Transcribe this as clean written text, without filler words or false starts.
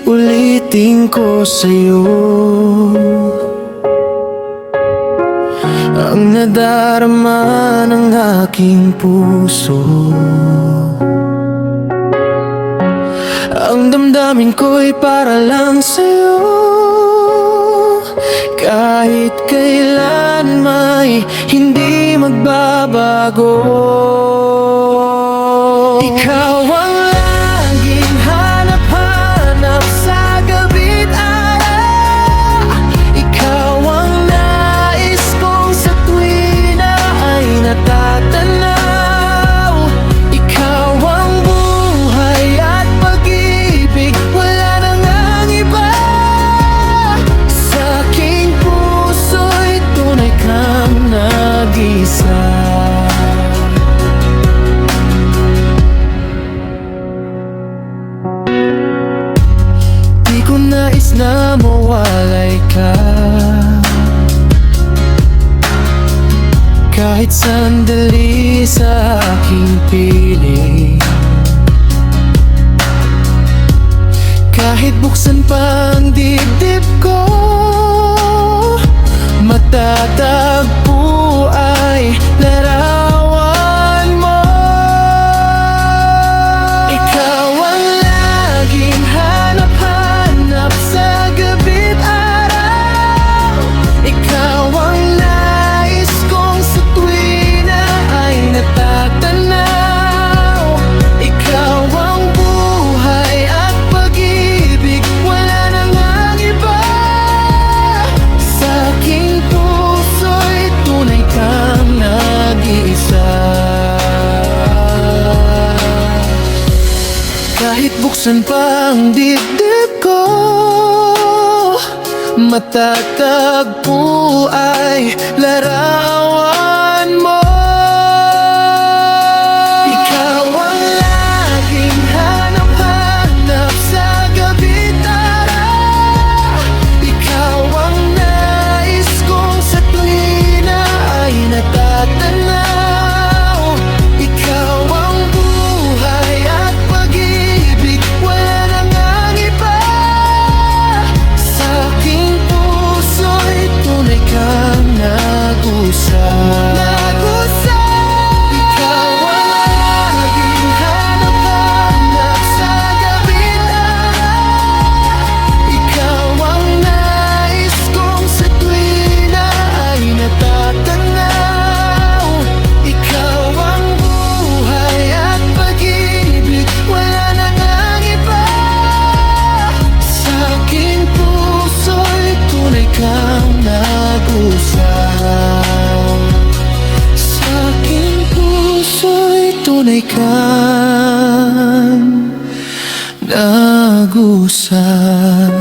Ulit-ulitin ko sa'yo ang nadarama ng aking puso. Ang damdamin ko'y para lang sa'yo, kahit kailan may hindi magbabago. Ikaw ang laging hanap-hanap sa gabi't araw. Ikaw ang nais kong sa tuwi na ay natatanaw. Ikaw ang buhay at pag-ibig, wala na ngang iba. Sa aking puso'y tunay kang nag-isa. Nais na mawalay ka, kahit sandali sa aking piling. Kahit buksan pa ang dibdib ko, matatagpo ay larawan mo. Ikaw ang laging hanap-hanap sa gabi't araw. Ikaw ang nais kong sa tuwi na ay natatanaw. Ikaw ang buhay at pag-ibig, wala na ngang iba. Sa aking puso'y tunay kang nag-iisa. Kahit buksan pa ang dibdib ko, matatagpo ay larawan mo. Ikaw ang laging hanap-hanap sa gabi't araw. Ikaw ang nais kong sa tuwi na ay natatanaw. Ikaw ang buhay at pag-ibig, wala na ngang iba. Sa aking puso'y tunay kang nag-usap. Ikaw ang laging hanap-hanap sa gabi't araw. Ikaw ang nais kong sa tuwi na ay natatanaw. Ikaw ang buhay at pag-ibig, wala na ngang iba. Sa aking puso'y tunay kang nag-usap. Sa aking puso'y tunay kang nag-usap.